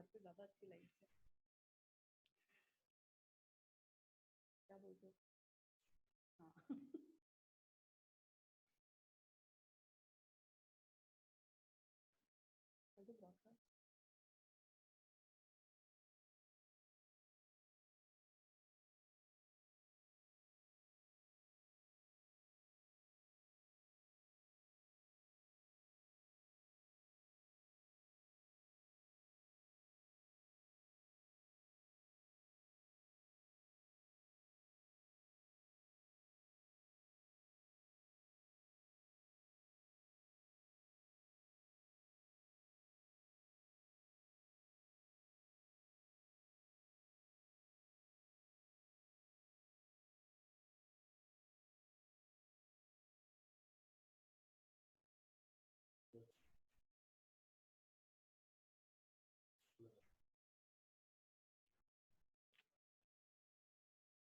घर पे ज्यादा अच्छी लाइट है, क्या बोलते हो? हाँ कर दो broadcast.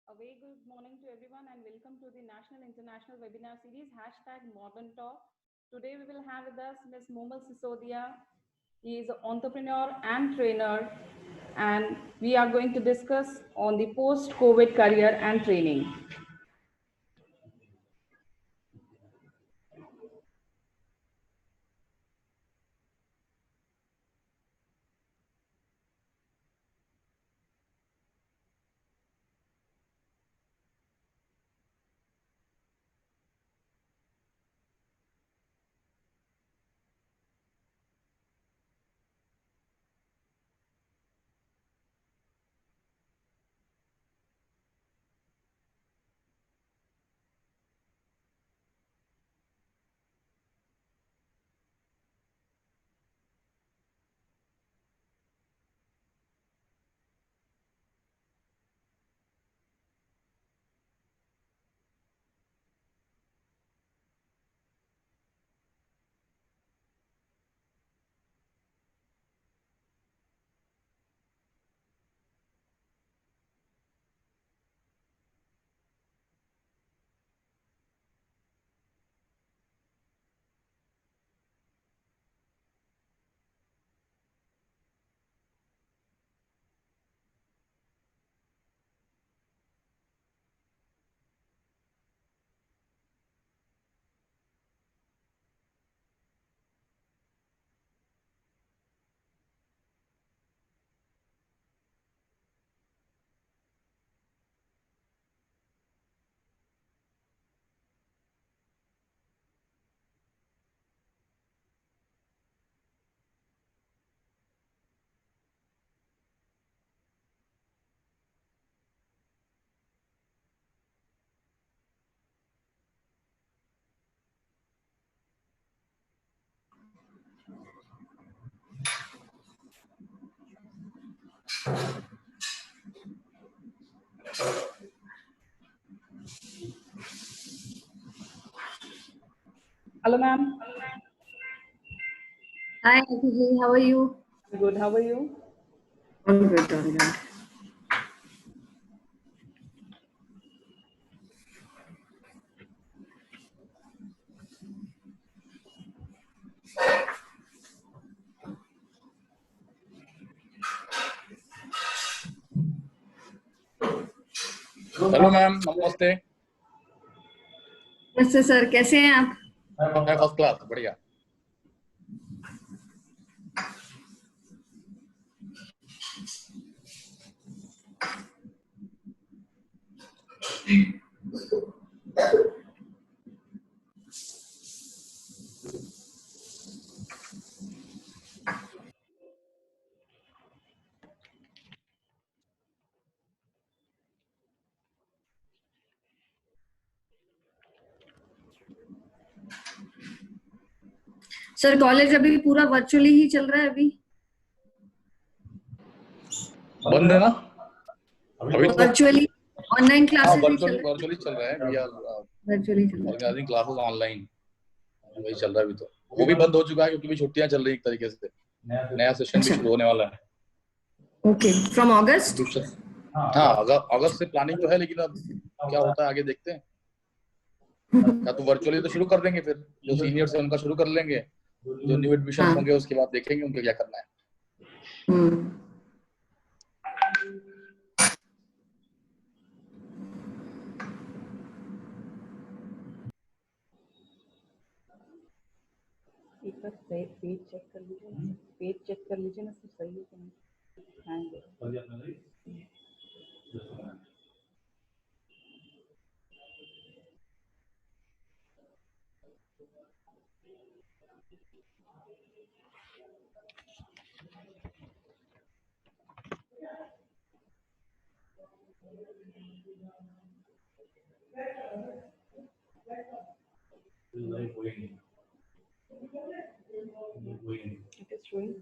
A very good morning to everyone and welcome to the National International Webinar Series #Modern Talk. Today we will have with us Ms. Moomal Sisodia. He is an entrepreneur and trainer, and we are going to discuss on the post-COVID career and training. Hello, ma'am. Hi, Aditi. How are you? Good. How are you? All good, all good. Hello ma'am, नमस्ते। नमस्ते sir, कैसे हैं आप? मैं first class, बढ़िया। Sir college अभी पूरा virtually ही चल रहा है अभी? बंद है ना अभी तो? वर्चुअली ऑनलाइन क्लासेस ही चल रहा है? वर्चुअली चल रहा है। वी आर वर्चुअली चल रहा है। ऑर्गेनाइजिंग क्लासेस ऑनलाइन, वही चल रहा है अभी तो। वो भी बंद हो चुका है क्योंकि भी छुट्टियां चल रही एक तरीके से। नया सेशन भी शुरू होने वाला है। ओके, फ्रॉम अगस्त? हाँ, अगस्त से प्लानिंग तो है, लेकिन अब क्या होता है आगे देखते हैं। या तो वर्चुअली तो शुरू कर देंगे, फिर जो सीनियर्स है उनका शुरू कर लेंगे, जो न्यू एडमिशन होंगे उसके बाद देखेंगे उनको क्या करना है। Hmm. एक बार पेज चेक कर लीजिए ना, पेज चेक कर लीजिए ना, सब सही है कि नहीं। It is showing.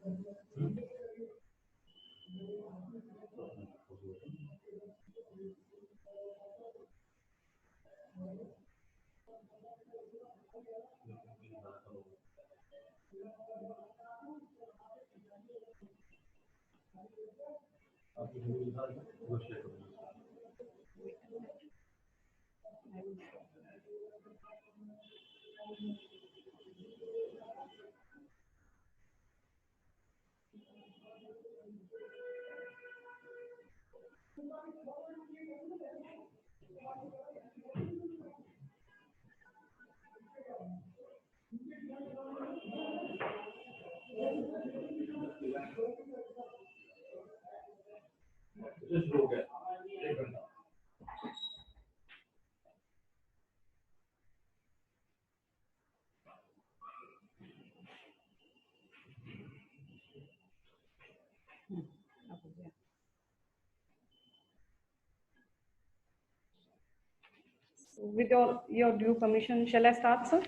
With your due permission, shall I start, sir?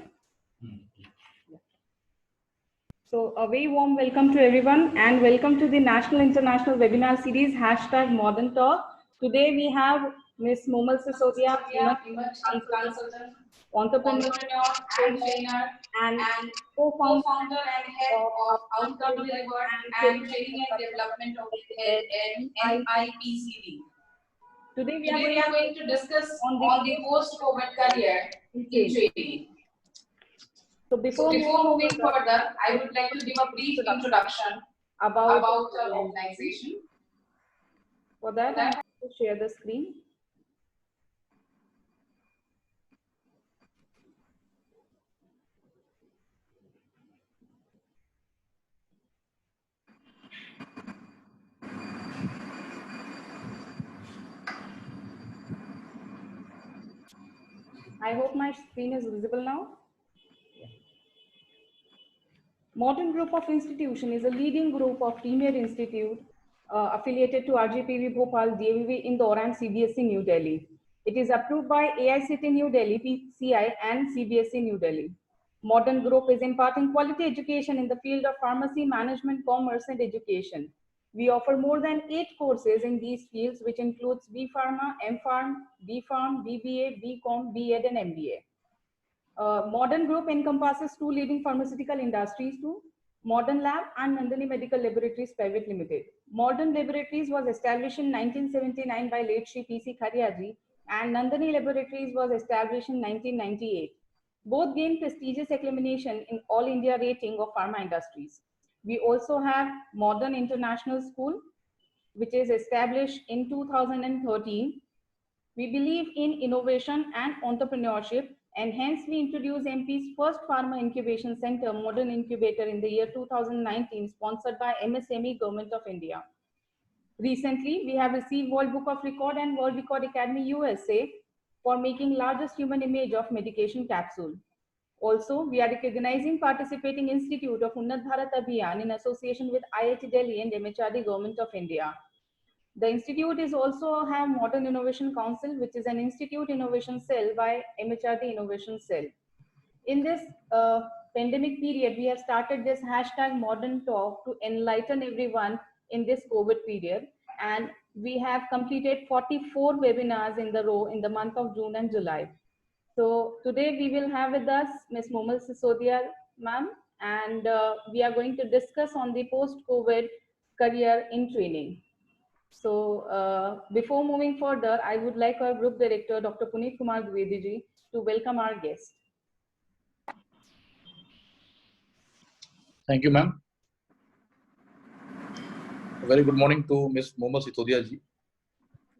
So a very warm welcome to everyone and welcome to the National International Webinar Series #Modern Talk. Today we have Ms. Moomal Sisodia, consultant, entrepreneur and trainer and co-founder and head of Untitled and Training and Development of NIPCD. Today we are going to discuss on the post-COVID career in training. So before moving further, I would like to give a brief introduction about our organization. For that, I have to share the screen. I hope my screen is visible now. Modern Group of Institution is a leading group of premier institute affiliated to RGPV Bhopal, DAVV Indore and CBSE New Delhi. It is approved by AICTE New Delhi, PCI and CBSE New Delhi. Modern Group is imparting quality education in the field of pharmacy, management, commerce and education. We offer more than 8 courses in these fields, which includes B Pharma, M Pharm, B Pharm, BBA, BCom, B.Ed and MBA. Modern Group encompasses 2 leading pharmaceutical industries too, Modern Lab and Nandini Medical Laboratories Private Limited. Modern Laboratories was established in 1979 by late Shri P.C. Khariaji and Nandini Laboratories was established in 1998. Both gained prestigious acclamation in All India rating of pharma industries. We also have Modern International School, which is established in 2013. We believe in innovation and entrepreneurship, and hence we introduced MP's first pharma incubation center, Modern Incubator, in the year 2019, sponsored by MSME Government of India. Recently, we have received World Book of Record and World Record Academy USA for making largest human image of medication capsule. Also, we are recognizing participating institute of Unnat Bharat Abhiyan in association with IIT Delhi and MHRD Government of India. The institute is also have Modern Innovation Council, which is an institute innovation cell by MHRD Innovation Cell. In this pandemic period, we have started this #Modern Talk to enlighten everyone in this COVID period. And we have completed 44 webinars in the row in the month of June and July. So today we will have with us Ms. Moomal Sisodia, ma'am, and we are going to discuss on the post-COVID career in training. So before moving further, I would like our group director, Dr. Puneet Kumar Dwivedi ji, to welcome our guest. Thank you, ma'am. A very good morning to Ms. Moomal Sisodia ji.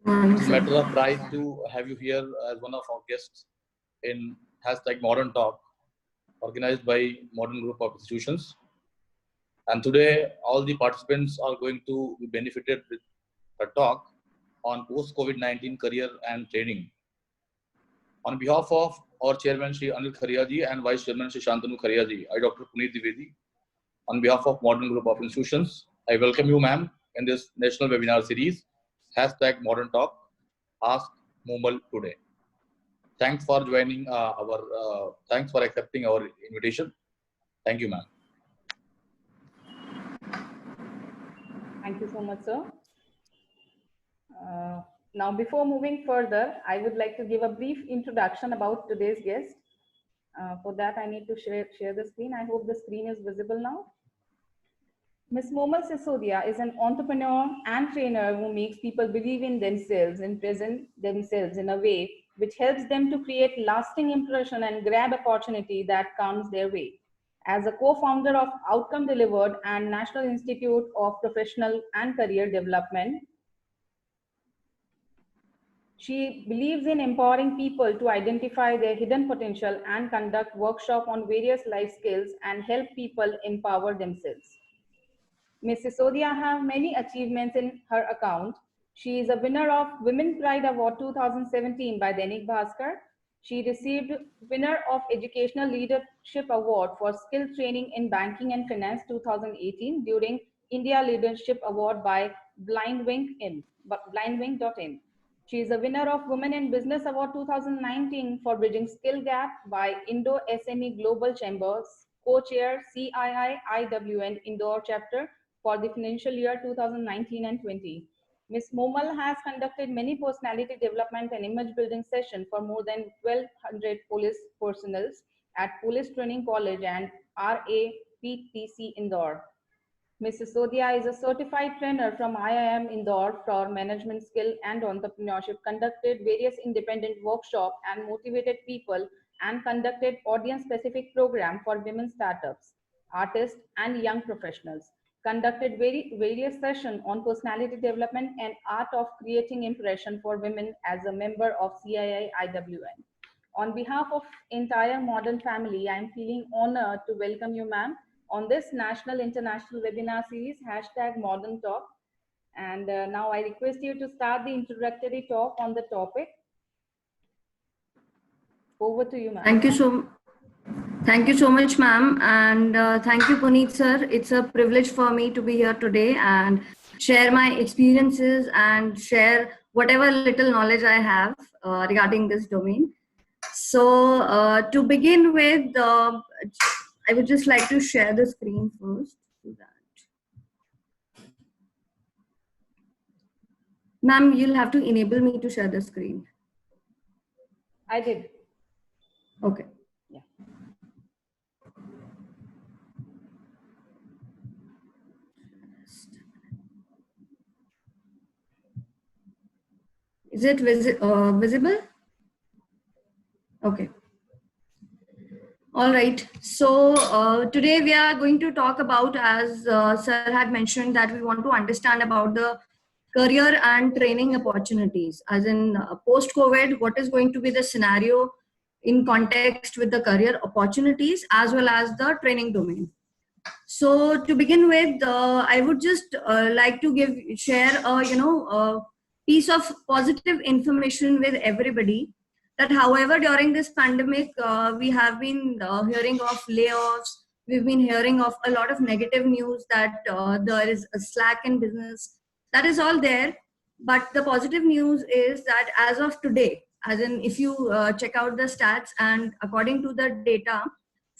Morning, It's a sir. matter of pride to have you here as one of our guests in #Modern Talk, organized by Modern Group of Institutions. And today, all the participants are going to be benefited with a talk on post-COVID-19 career and training. On behalf of our Chairman Shri Anil Khariya ji and Vice Chairman Shri Shantanu Khariya ji, I Dr. Puneet Dwivedi, on behalf of Modern Group of Institutions, I welcome you, ma'am, in this national webinar series, #Modern Talk, Ask Moomal today. Thanks for joining thanks for accepting our invitation. Thank you, ma'am. Thank you so much, sir. Now, before moving further, I would like to give a brief introduction about today's guest. For that, I need to share the screen. I hope the screen is visible now. Ms. Moomal Sisodia is an entrepreneur and trainer who makes people believe in themselves and present themselves in a way which helps them to create lasting impression and grab opportunity that comes their way. As a co-founder of Outcome Delivered and National Institute of Professional and Career Development, she believes in empowering people to identify their hidden potential and conduct workshops on various life skills and help people empower themselves. Ms. Sisodia has many achievements in her account. She is a winner of Women Pride Award 2017 by Dainik Bhaskar. She received winner of Educational Leadership Award for Skill Training in Banking and Finance 2018 during India Leadership Award by blindwing.in. She is a winner of Women in Business Award 2019 for Bridging Skill Gap by Indore SME Global Chambers, co-chair CII-IWN Indore Chapter for the financial year 2019 and 20. Ms. Moomal has conducted many personality development and image building sessions for more than 1,200 police personnel at Police Training College and RAPTC Indore. Ms. Sisodia is a certified trainer from IIM Indore for management skill and entrepreneurship, conducted various independent workshops and motivated people, and conducted audience-specific program for women startups, artists, and young professionals. Conducted various sessions on personality development and art of creating impression for women as a member of CII-IWN. On behalf of entire Modern family, I am feeling honored to welcome you, ma'am, on this national international webinar series, #Modern Talk. And now I request you to start the introductory talk on the topic. Over to you, ma'am. Thank you so much, ma'am. And thank you, Puneet sir. It's a privilege for me to be here today and share my experiences and share whatever little knowledge I have regarding this domain. So to begin with, I would just like to share the screen first. Ma'am, you'll have to enable me to share the screen. I did. Okay. Yeah. Is it visible? Okay. All right. So today we are going to talk about, as sir had mentioned, that we want to understand about the career and training opportunities. As in post-COVID, what is going to be the scenario in context with the career opportunities as well as the training domain. So to begin with, I would just like to share a piece of positive information with everybody, that however during this pandemic we have been hearing of layoffs, we've been hearing of a lot of negative news that there is a slack in business. That is all there, but the positive news is that as of today, as in if you check out the stats, and according to the data,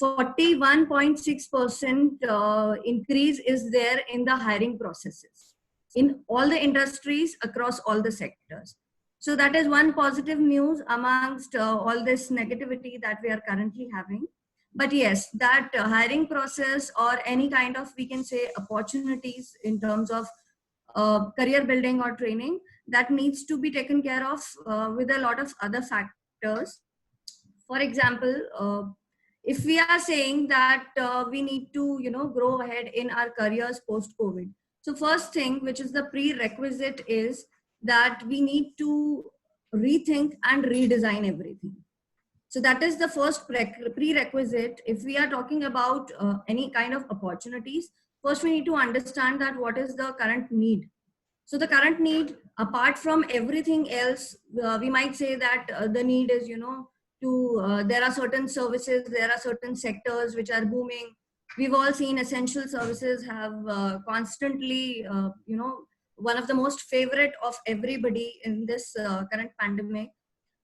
41.6% increase is there in the hiring processes in all the industries across all the sectors. So that is one positive news amongst all this negativity that we are currently having. But yes, that hiring process or any kind of, we can say, opportunities in terms of career building or training, that needs to be taken care of with a lot of other factors. For example, if we are saying that we need to grow ahead in our careers post COVID, So first thing, which is the prerequisite, is that we need to rethink and redesign everything. So that is the first prerequisite. If we are talking about any kind of opportunities, first we need to understand that what is the current need. So the current need, apart from everything else, we might say that the need is, there are certain services, there are certain sectors which are booming. We've all seen essential services have constantly, one of the most favorite of everybody in this current pandemic.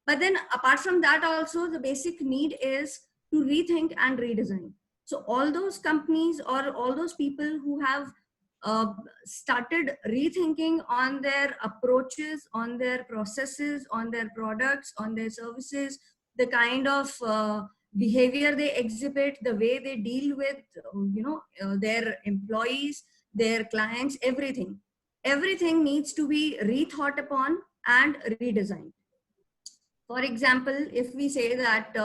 But then apart from that also, the basic need is to rethink and redesign. So all those companies or all those people who have uh, started rethinking on their approaches, on their processes, on their products, on their services, the kind of behavior they exhibit, the way they deal with their employees, their clients, everything needs to be rethought upon and redesigned. For example, if we say that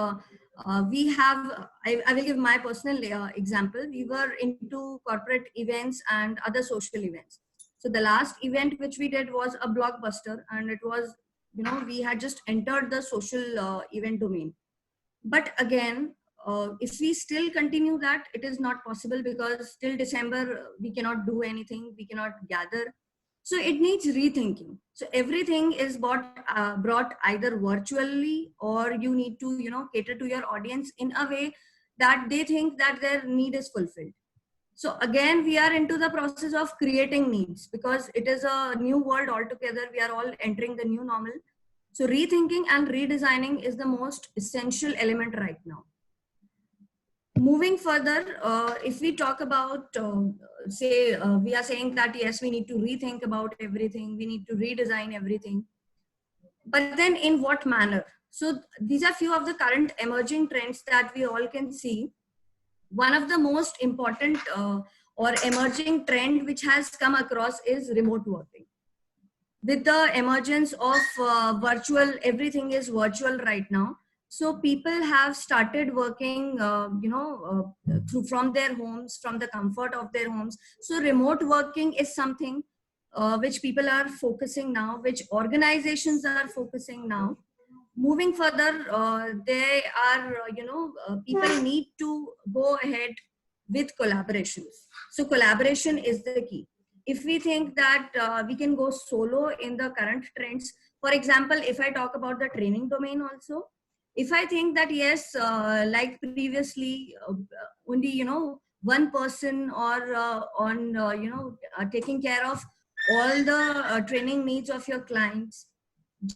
we have, I will give my personal example. We were into corporate events and other social events. So the last event which we did was a blockbuster, and it was, we had just entered the social event domain. But again, if we still continue that, it is not possible, because till December we cannot do anything, we cannot gather. So it needs rethinking. So everything is brought either virtually, or you need to cater to your audience in a way that they think that their need is fulfilled. So again, we are into the process of creating needs, because it is a new world altogether. We are all entering the new normal. So rethinking and redesigning is the most essential element right now. Moving further, if we talk about, we are saying that yes, we need to rethink about everything, we need to redesign everything. But then in what manner? So these are few of the current emerging trends that we all can see. One of the most important or emerging trend which has come across is remote working. With the emergence of virtual, everything is virtual right now. So people have started working from their homes, from the comfort of their homes. So remote working is something which people are focusing now, which organizations are focusing now. Moving further, they are people need to go ahead with collaborations. So collaboration is the key. If we think that we can go solo in the current trends, for example, if I talk about the training domain also, if I think that yes, like previously, only one person or on taking care of all the training needs of your clients,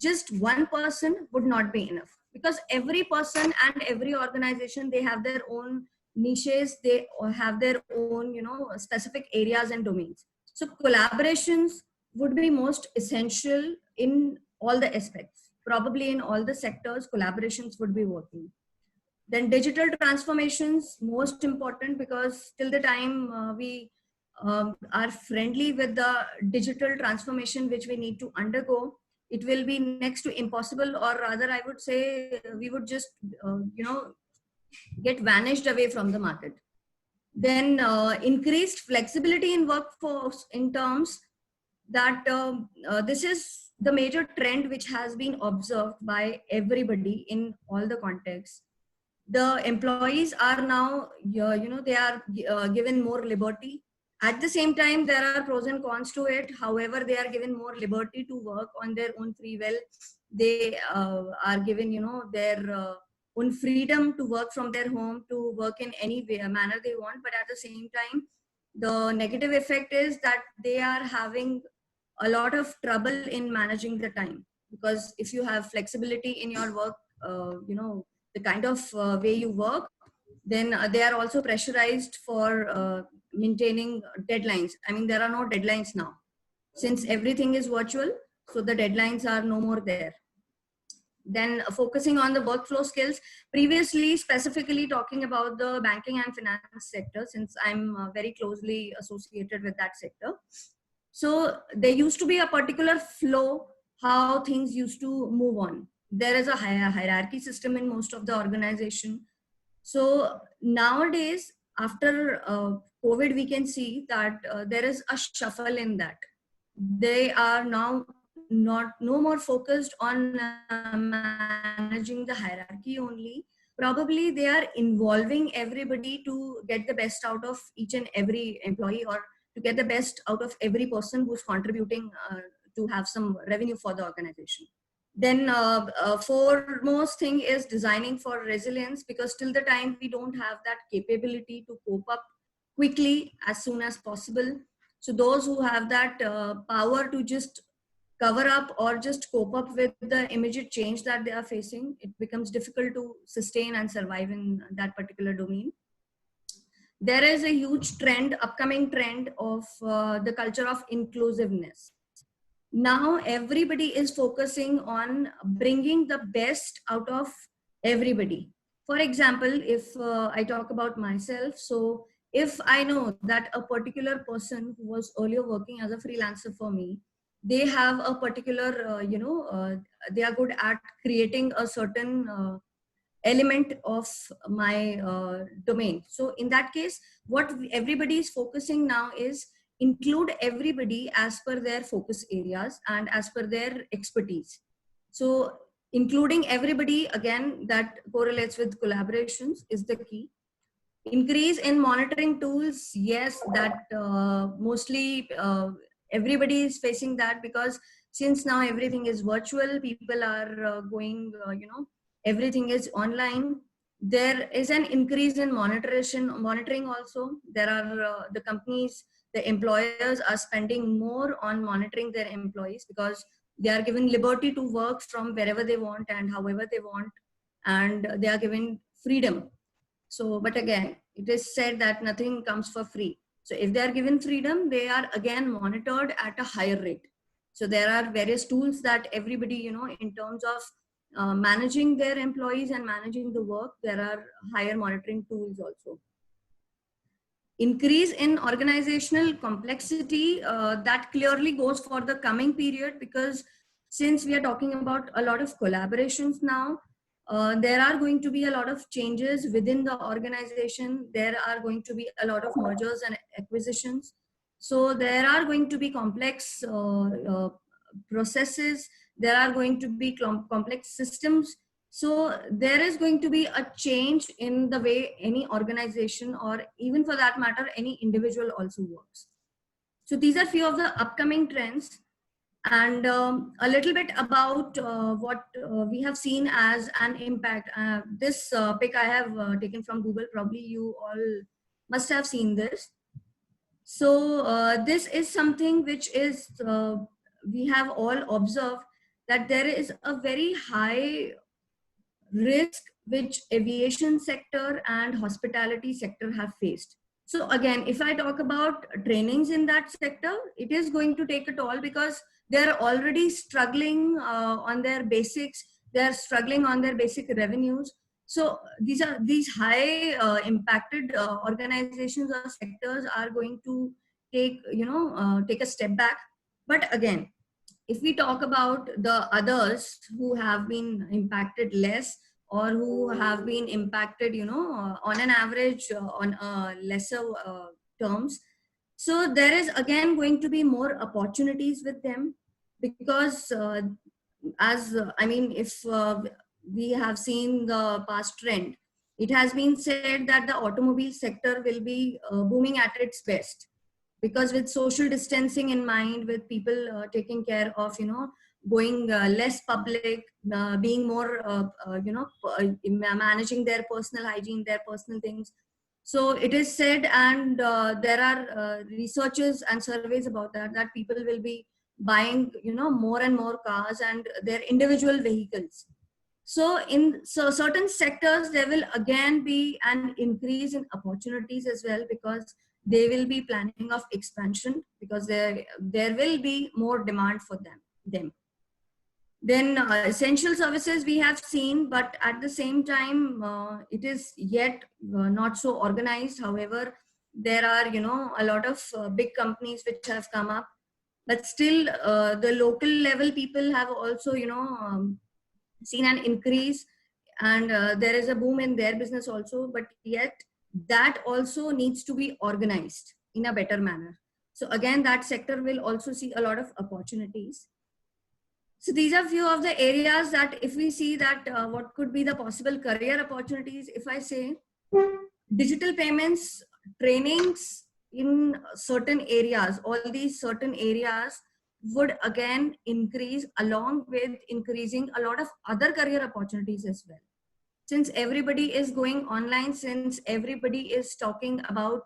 just one person would not be enough, because every person and every organization, they have their own niches, they have their own specific areas and domains. So collaborations would be most essential in all the aspects. Probably in all the sectors, collaborations would be working. Then digital transformations, most important, because till the time we are friendly with the digital transformation which we need to undergo, it will be next to impossible, or rather I would say we would just get vanished away from the market. Then increased flexibility in workforce, in terms that this is the major trend which has been observed by everybody in all the contexts. The employees are now they are given more liberty. At the same time, there are pros and cons to it. However, they are given more liberty to work on their own free will. They are given their own freedom to work from their home, to work in any way, manner they want. But at the same time, the negative effect is that they are having a lot of trouble in managing the time, because if you have flexibility in your work, the kind of way you work, then they are also pressurized for maintaining deadlines. I mean, there are no deadlines now, since everything is virtual, so the deadlines are no more there. Then focusing on the workflow skills, previously specifically talking about the banking and finance sector, since I'm very closely associated with that sector. So there used to be a particular flow, how things used to move on. There is a hierarchy system in most of the organization. So nowadays, after COVID, we can see that there is a shuffle in that. They are now no more focused on managing the hierarchy only. Probably they are involving everybody to get the best out of each and every employee, or to get the best out of every person who's contributing to have some revenue for the organization. Then foremost thing is designing for resilience, because till the time we don't have that capability to cope up quickly as soon as possible. So those who have that power to just cover up or just cope up with the immediate change that they are facing, it becomes difficult to sustain and survive in that particular domain. There is a huge trend, upcoming trend of the culture of inclusiveness. Now everybody is focusing on bringing the best out of everybody. For example, if I talk about myself, so if I know that a particular person who was earlier working as a freelancer for me, they have a particular they are good at creating a certain element of my domain. So in that case, what everybody is focusing now is include everybody as per their focus areas and as per their expertise. So including everybody, again, that correlates with collaborations, is the key. Increase in monitoring tools, yes, that mostly everybody is facing that, because since now everything is virtual, people are going everything is online. There is an increase in monitoring also. There are the companies, the employers are spending more on monitoring their employees, because they are given liberty to work from wherever they want and however they want, and they are given freedom. So, but again, it is said that nothing comes for free. So if they are given freedom, they are again monitored at a higher rate. So there are various tools that everybody, in terms of managing their employees and managing the work, there are higher monitoring tools also. Increase in organizational complexity, that clearly goes for the coming period, because since we are talking about a lot of collaborations now, there are going to be a lot of changes within the organization. There are going to be a lot of mergers and acquisitions. So there are going to be complex processes. There are going to be complex systems. So there is going to be a change in the way any organization, or even for that matter, any individual also works. So these are few of the upcoming trends. And a little bit about what we have seen as an impact. This pic I have taken from Google. Probably you all must have seen this. So this is something which is, we have all observed that there is a very high risk which aviation sector and hospitality sector have faced. So again, if I talk about trainings in that sector, it is going to take a toll, because they're already struggling on their basics. They're struggling on their basic revenues. So these high impacted organizations or sectors are going to take take a step back. But again, if we talk about the others who have been impacted less, or who have been impacted on an average on lesser terms, so there is again going to be more opportunities with them, because if we have seen the past trend, it has been said that the automobile sector will be booming at its best, because with social distancing in mind, with people taking care of going less public, being more managing their personal hygiene, their personal things. So it is said, and there are researches and surveys about that people will be buying more and more cars and their individual vehicles. So in certain sectors, there will again be an increase in opportunities as well, because they will be planning of expansion, because there will be more demand for them. Then essential services we have seen, but at the same time, it is yet not so organized. However, there are a lot of big companies which have come up, but still the local level people have also seen an increase, and there is a boom in their business also. But yet that also needs to be organized in a better manner. So again, that sector will also see a lot of opportunities. So these are few of the areas that if we see that what could be the possible career opportunities, if I say digital payments, trainings in certain areas, all these certain areas would again increase along with increasing a lot of other career opportunities as well. Since everybody is going online, since everybody is talking about,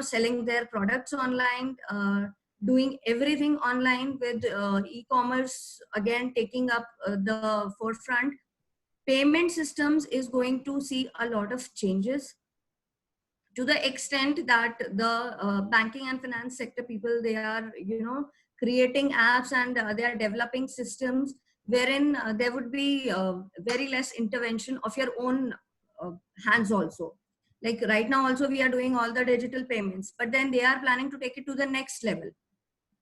selling their products online, doing everything online with e-commerce again taking up the forefront, payment systems is going to see a lot of changes, to the extent that the banking and finance sector people, they are creating apps, and they are developing systems wherein there would be very less intervention of your own uh, hands also. Like right now also we are doing all the digital payments, but then they are planning to take it to the next level.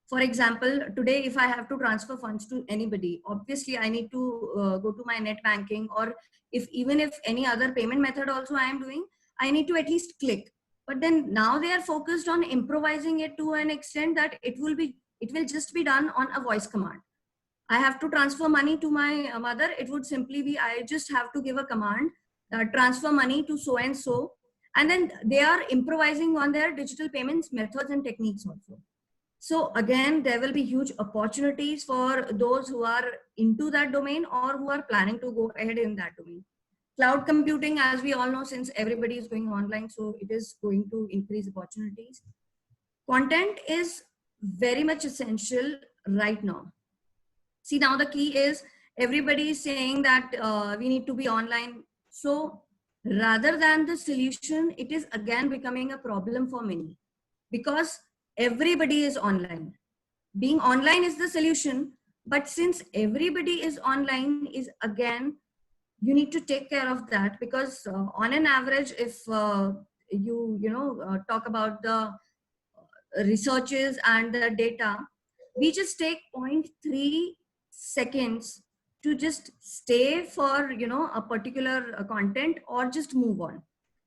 For example, today if I have to transfer funds to anybody, obviously I need to go to my net banking, or if even if any other payment method also I am doing, I need to at least click. But then now they are focused on improvising it to an extent that it will just be done on a voice command. I have to transfer money to my mother, it would simply be, I just have to give a command, transfer money to so and then they are improvising on their digital payments methods and techniques also. So again, there will be huge opportunities for those who are into that domain or who are planning to go ahead in that domain. Cloud computing, as we all know, since everybody is going online, so it is going to increase opportunities. Content is very much essential right now. See, now the key is everybody is saying that we need to be online. So rather than the solution, it is again becoming a problem for many, because everybody is online. Being online is the solution, but since everybody is online, is again, you need to take care of that, because on an average, if talk about the researches and the data, we just take zero point 0.3 seconds to just stay for a particular content or just move on.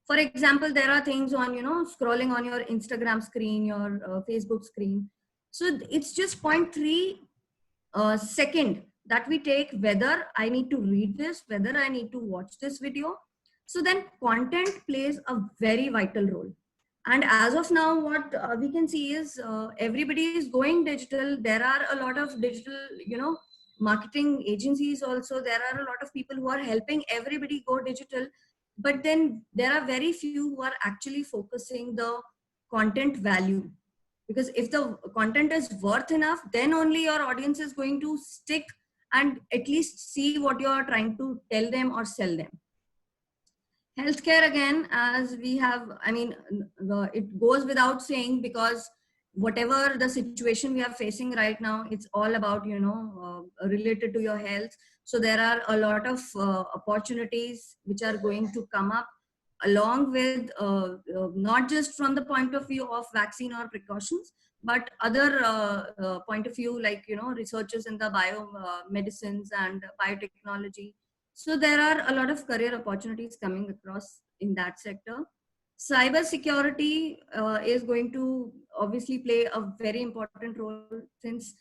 For example, there are things on scrolling on your Instagram screen, your Facebook screen. So it's just zero point 0.3 second that we take, whether I need to read this, whether I need to watch this video. So then content plays a very vital role. And as of now, what we can see is everybody is going digital. There are a lot of digital marketing agencies also. There are a lot of people who are helping everybody go digital, but then there are very few who are actually focusing the content value. Because if the content is worth enough, then only your audience is going to stick and at least see what you are trying to tell them or sell them. Healthcare, again, as we have, it goes without saying, because whatever the situation we are facing right now, it's all about related to your health. So there are a lot of opportunities which are going to come up, along with not just from the point of view of vaccine or precautions, but other point of view, like researchers in the biomedicines and biotechnology. So there are a lot of career opportunities coming across in that sector. Cyber security is going to obviously play a very important role, since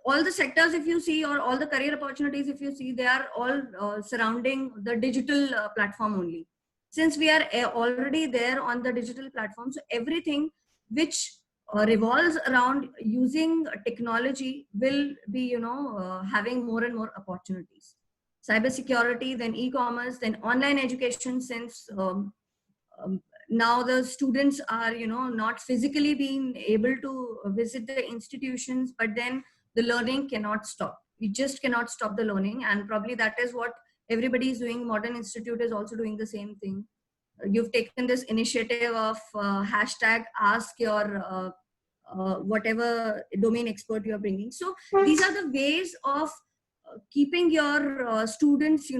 all the sectors, if you see, or all the career opportunities, if you see, they are all surrounding the digital platform only. Since we are already there on the digital platform, so everything which revolves around using technology will be having more and more opportunities. Cybersecurity, then e-commerce, then online education, since um, now the students are not physically being able to visit the institutions, but then the learning cannot stop. We just cannot stop the learning, and probably that is what everybody is doing. Modern Institute is also doing the same thing. You've taken this initiative of hashtag ask your whatever domain expert you're bringing. So these are the ways of keeping your students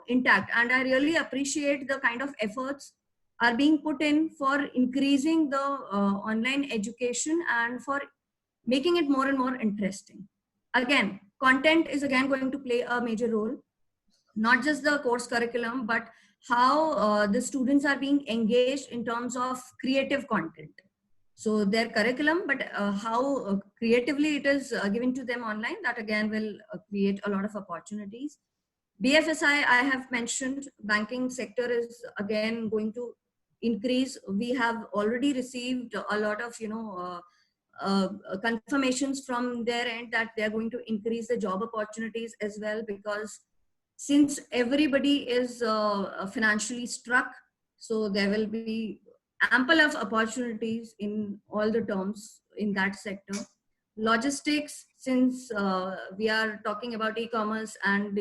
intact, and I really appreciate the kind of efforts are being put in for increasing the online education and for making it more and more interesting. Again, content is again going to play a major role, not just the course curriculum, but how the students are being engaged in terms of creative content. So their curriculum, but how creatively it is given to them online, that again will create a lot of opportunities. BFSI, I have mentioned, banking sector is again going to increase. We have already received a lot of, confirmations from their end that they're going to increase the job opportunities as well, because since everybody is financially struck, so there will be ample of opportunities in all the terms in that sector. Logistics, since we are talking about e-commerce and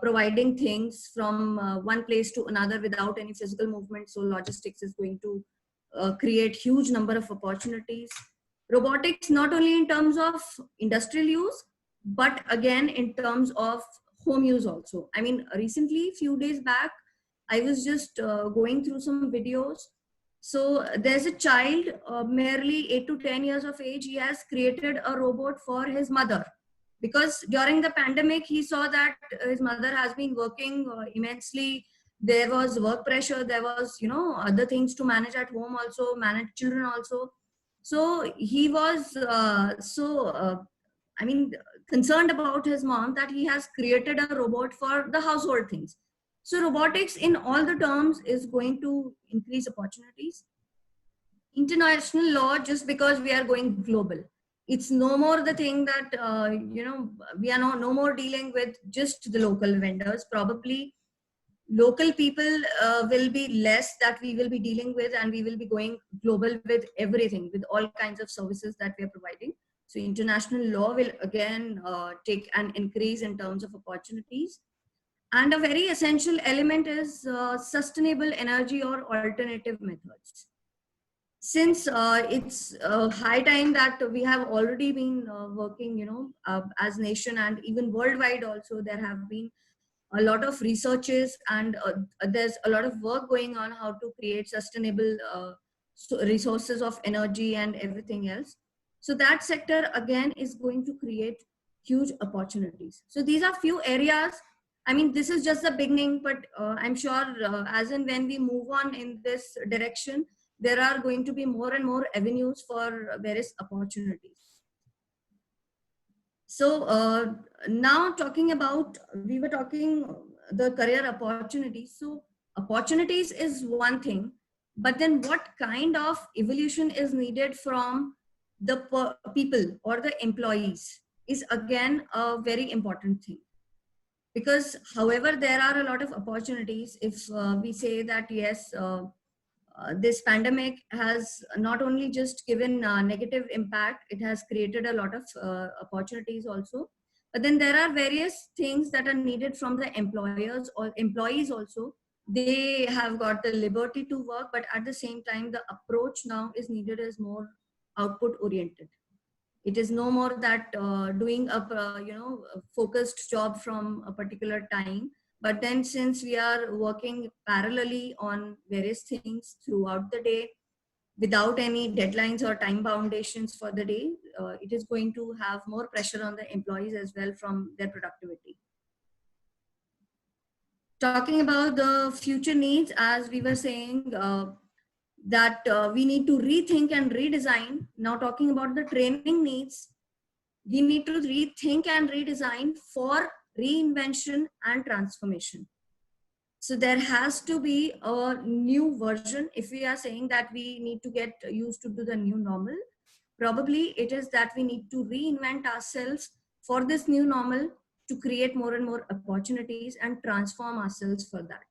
providing things from one place to another without any physical movement, so logistics is going to create huge number of opportunities. Robotics, not only in terms of industrial use, but again in terms of home use also. I mean, recently, few days back, I was just going through some videos. So there's a child, merely 8 to 10 years of age. He has created a robot for his mother, because during the pandemic, he saw that his mother has been working immensely. There was work pressure. There was, other things to manage at home also, manage children also. So he was I mean, concerned about his mom, that he has created a robot for the household things. So robotics in all the terms is going to increase opportunities. International law, just because we are going global, it's no more the thing that we are no more dealing with just the local vendors. Probably local people will be less that we will be dealing with, and we will be going global with everything, with all kinds of services that we are providing. So international law will again take an increase in terms of opportunities. And a very essential element is sustainable energy or alternative methods. Since it's high time that we have already been working, as nation and even worldwide also, there have been a lot of researches, and there's a lot of work going on how to create sustainable resources of energy and everything else. So that sector again is going to create huge opportunities. So these are few areas. I mean, this is just the beginning, but I'm sure as and when we move on in this direction, there are going to be more and more avenues for various opportunities. So now talking about, we were talking the career opportunities. So opportunities is one thing, but then what kind of evolution is needed from the people or the employees is again a very important thing. Because however, there are a lot of opportunities. If we say that, yes, this pandemic has not only just given negative impact, it has created a lot of opportunities also. But then there are various things that are needed from the employers or employees also. They have got the liberty to work, but at the same time, the approach now is needed is more output oriented. It is no more that doing a focused job from a particular time. But then since we are working parallelly on various things throughout the day without any deadlines or time foundations for the day, it is going to have more pressure on the employees as well from their productivity. Talking about the future needs, as we were saying, that we need to rethink and redesign. Now talking about the training needs, we need to rethink and redesign for reinvention and transformation. So there has to be a new version. If we are saying that we need to get used to do the new normal, probably it is that we need to reinvent ourselves for this new normal to create more and more opportunities and transform ourselves for that.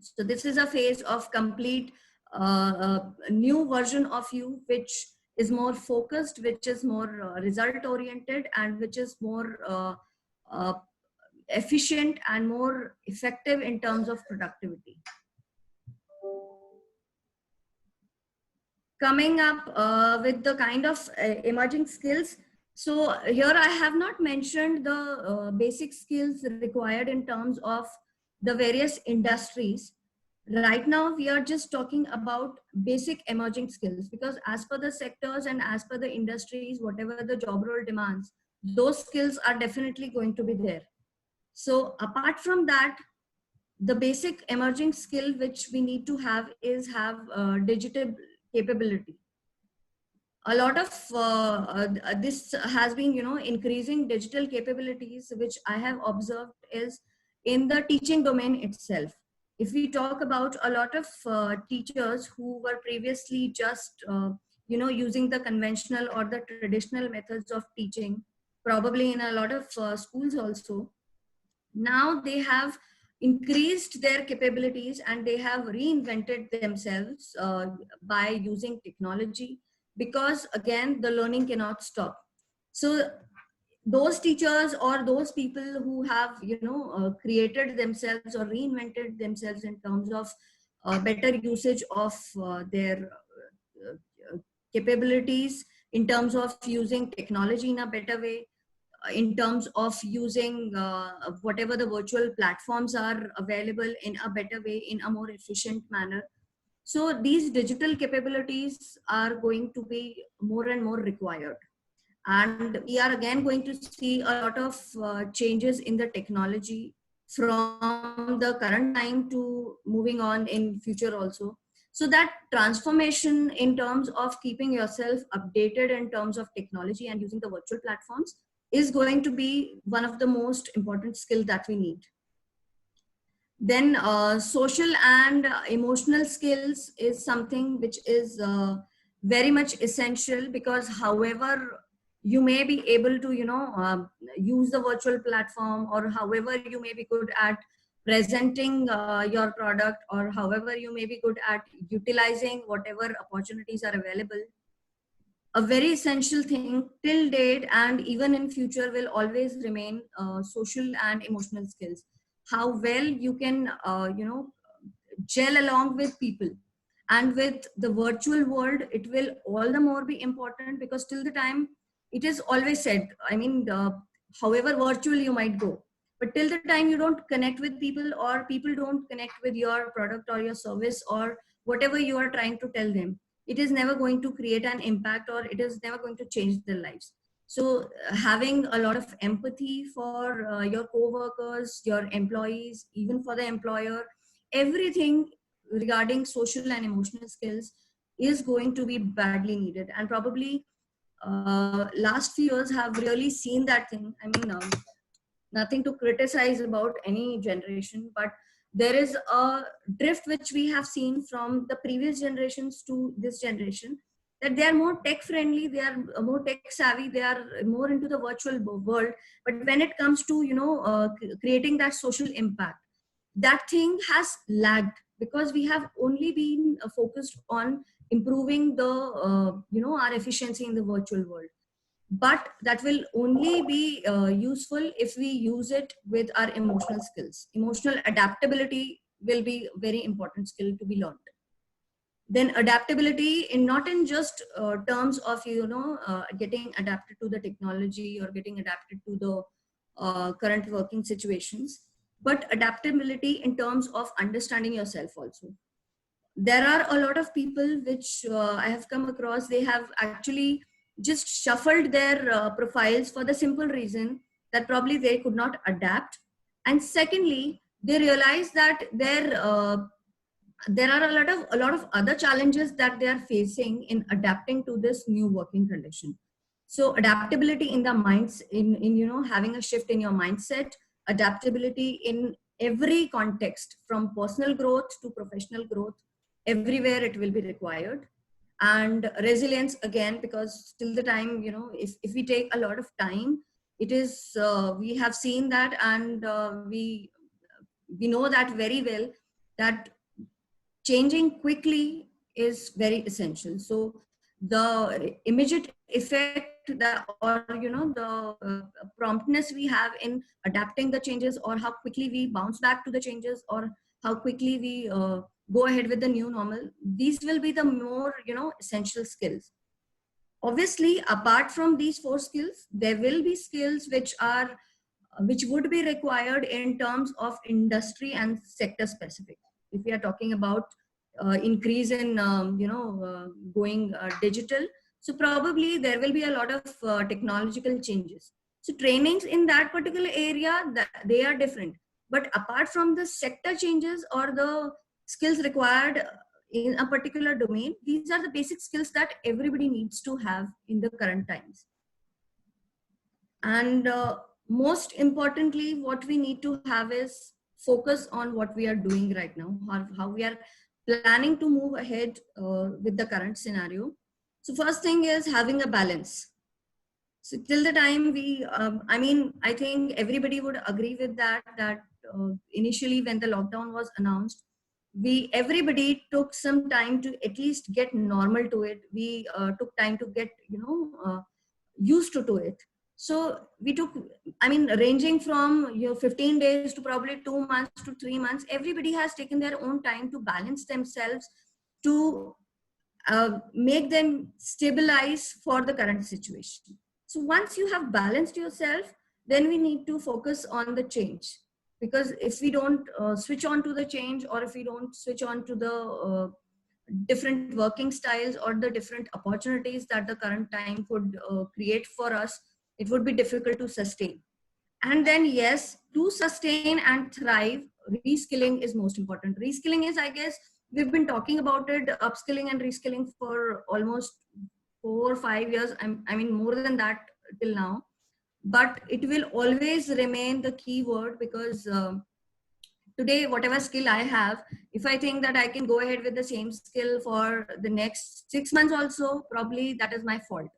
So this is a phase of complete new version of you, which is more focused, which is more result oriented, and which is more efficient and more effective in terms of productivity. Coming up with the kind of emerging skills. So here I have not mentioned the basic skills required in terms of the various industries. Right now, we are just talking about basic emerging skills, because as per the sectors and as per the industries, whatever the job role demands, those skills are definitely going to be there. So apart from that, the basic emerging skill which we need to have is have digital capability. A lot of this has been, increasing digital capabilities, which I have observed is in the teaching domain itself. If we talk about a lot of teachers who were previously just, using the conventional or the traditional methods of teaching, probably in a lot of schools also, now they have increased their capabilities and they have reinvented themselves by using technology, because again the learning cannot stop. So those teachers or those people who have, created themselves or reinvented themselves in terms of better usage of their uh, capabilities, in terms of using technology in a better way, in terms of using whatever the virtual platforms are available in a better way, in a more efficient manner. So these digital capabilities are going to be more and more required. And we are again going to see a lot of changes in the technology from the current time to moving on in future also. So that transformation in terms of keeping yourself updated in terms of technology and using the virtual platforms is going to be one of the most important skills that we need. Then social and emotional skills is something which is very much essential, because however you may be able to, use the virtual platform, or however you may be good at presenting your product, or however you may be good at utilizing whatever opportunities are available, a very essential thing till date and even in future will always remain social and emotional skills. How well you can, gel along with people. And with the virtual world, it will all the more be important, because till the time, it is always said, I mean, however virtual you might go, but till the time you don't connect with people, or people don't connect with your product or your service or whatever you are trying to tell them, it is never going to create an impact, or it is never going to change their lives. So having a lot of empathy for your co-workers, your employees, even for the employer, everything regarding social and emotional skills is going to be badly needed. And probably last few years have really seen that thing. I mean, nothing to criticize about any generation, but there is a drift which we have seen from the previous generations to this generation, that they are more tech friendly, they are more tech savvy, they are more into the virtual world. But when it comes to, creating that social impact, that thing has lagged, because we have only been focused on improving the, our efficiency in the virtual world. But that will only be useful if we use it with our emotional skills. Emotional adaptability will be a very important skill to be learned. Then adaptability in not in just terms of, getting adapted to the technology or getting adapted to the current working situations, but adaptability in terms of understanding yourself also. There are a lot of people which I have come across, they have actually just shuffled their profiles for the simple reason that probably they could not adapt. And secondly, they realize that there are a lot of other challenges that they are facing in adapting to this new working condition. So adaptability in the minds, in having a shift in your mindset, adaptability in every context, from personal growth to professional growth, everywhere it will be required. And resilience again, because till the time, if we take a lot of time, it is we have seen that, and we know that very well, that changing quickly is very essential. So the immediate effect that, or the promptness we have in adapting the changes, or how quickly we bounce back to the changes, or how quickly we go ahead with the new normal, these will be the more essential skills. Obviously, apart from these four skills, there will be skills which would be required in terms of industry and sector specific. If we are talking about increase in going digital, so probably there will be a lot of technological changes. So trainings in that particular area, that they are different. But apart from the sector changes or the skills required in a particular domain, these are the basic skills that everybody needs to have in the current times. And most importantly, what we need to have is focus on what we are doing right now, how we are planning to move ahead with the current scenario. So first thing is having a balance. So till the time we, I mean, I think everybody would agree with that initially when the lockdown was announced, everybody took some time to at least get normal to it. We took time to get, used to it. So we took, I mean, ranging from 15 days to probably 2 months to 3 months, everybody has taken their own time to balance themselves, to make them stabilize for the current situation. So once you have balanced yourself, then we need to focus on the change. Because if we don't switch on to the change, or if we don't switch on to the different working styles or the different opportunities that the current time could create for us, it would be difficult to sustain. And then, yes, to sustain and thrive, reskilling is most important. Reskilling is, I guess, we've been talking about it, upskilling and reskilling, for almost 4 or 5 years. I mean, more than that till now. But it will always remain the key word, because today, whatever skill I have, if I think that I can go ahead with the same skill for the next 6 months also, probably that is my fault.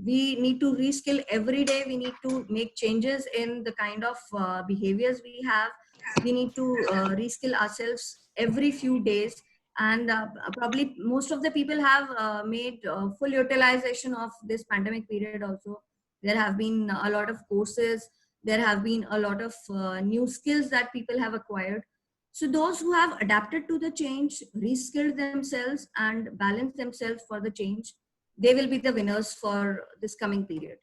We need to reskill every day. We need to make changes in the kind of behaviors we have. We need to reskill ourselves every few days. And probably most of the people have made full utilization of this pandemic period also. There have been a lot of courses. There have been a lot of new skills that people have acquired. So those who have adapted to the change, reskilled themselves and balanced themselves for the change, they will be the winners for this coming period.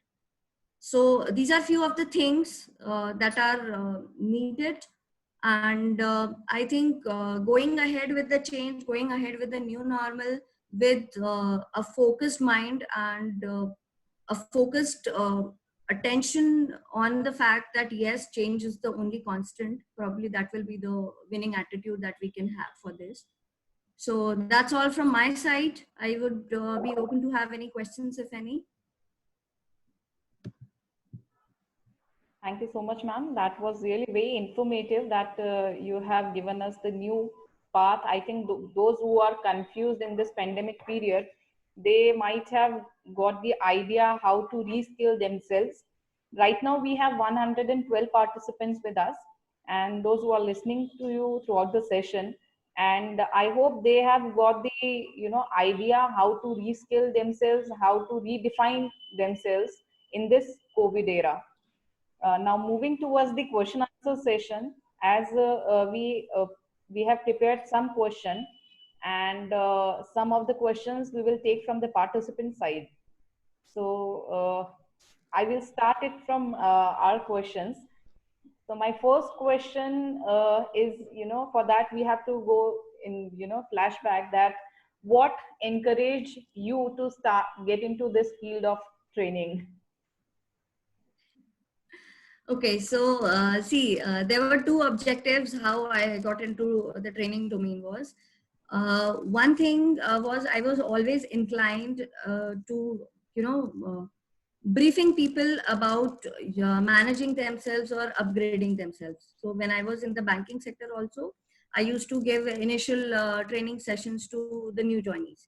So these are few of the things that are needed. And I think going ahead with the change, going ahead with the new normal, with a focused mind and a focused attention on the fact that yes, change is the only constant, probably that will be the winning attitude that we can have for this. So that's all from my side. I would be open to have any questions, if any. Thank you so much, ma'am. That was really very informative that you have given us the new path. I think those who are confused in this pandemic period, they might have got the idea how to reskill themselves. Right now, we have 112 participants with us, and those who are listening to you throughout the session. And I hope they have got the idea how to reskill themselves, how to redefine themselves in this COVID era. Now moving towards the question answer session, as we have prepared some question, and some of the questions we will take from the participant side. So I will start it from our questions. So my first question is, for that we have to go in, flashback, that what encouraged you to start get into this field of training? Okay, so see, there were two objectives how I got into the training domain was. One thing was I was always inclined to, briefing people about managing themselves or upgrading themselves. So when I was in the banking sector also, I used to give initial training sessions to the new joinees.